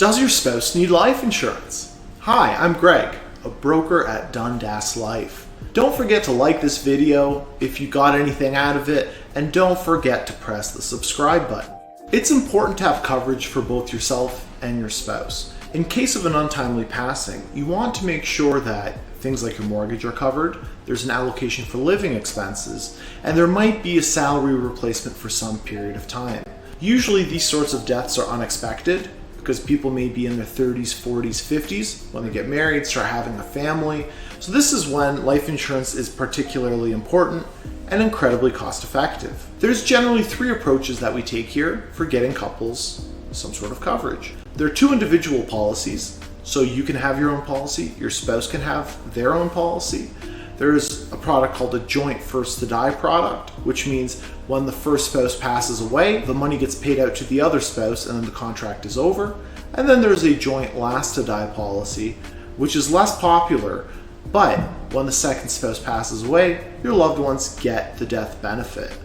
Does your spouse need life insurance? Hi, I'm Greg, a broker at Dundas Life. Don't forget to like this video if you got anything out of it, and don't forget to press the subscribe button. It's important to have coverage for both yourself and your spouse. In case of an untimely passing, you want to make sure that things like your mortgage are covered, there's an allocation for living expenses, and there might be a salary replacement for some period of time. Usually these sorts of deaths are unexpected because people may be in their 30s, 40s, 50s when they get married, start having a family. So this is when life insurance is particularly important and incredibly cost effective. There's generally three approaches that we take here for getting couples some sort of coverage. There are two individual policies, so you can have your own policy, your spouse can have their own policy. There's a product called a joint first to die product, which means when the first spouse passes away, the money gets paid out to the other spouse and then the contract is over. And then there's a joint last to die policy, which is less popular, but when the second spouse passes away, your loved ones get the death benefit.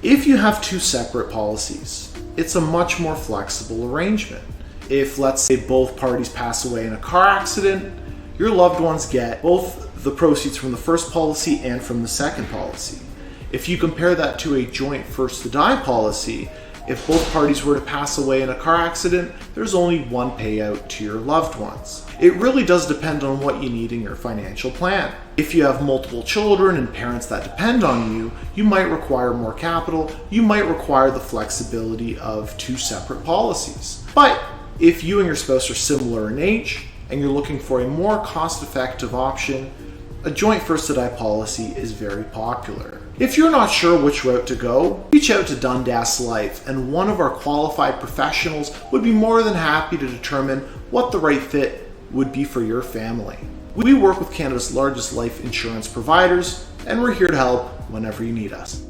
If you have two separate policies, it's a much more flexible arrangement. If, let's say, both parties pass away in a car accident, your loved ones get both the proceeds from the first policy and from the second policy. If you compare that to a joint first to die policy, if both parties were to pass away in a car accident, there's only one payout to your loved ones. It really does depend on what you need in your financial plan. If you have multiple children and parents that depend on you, you might require more capital, you might require the flexibility of two separate policies. But if you and your spouse are similar in age, and you're looking for a more cost-effective option, a joint first to die policy is very popular. If you're not sure which route to go, reach out to Dundas Life, and one of our qualified professionals would be more than happy to determine what the right fit would be for your family. We work with Canada's largest life insurance providers, and we're here to help whenever you need us.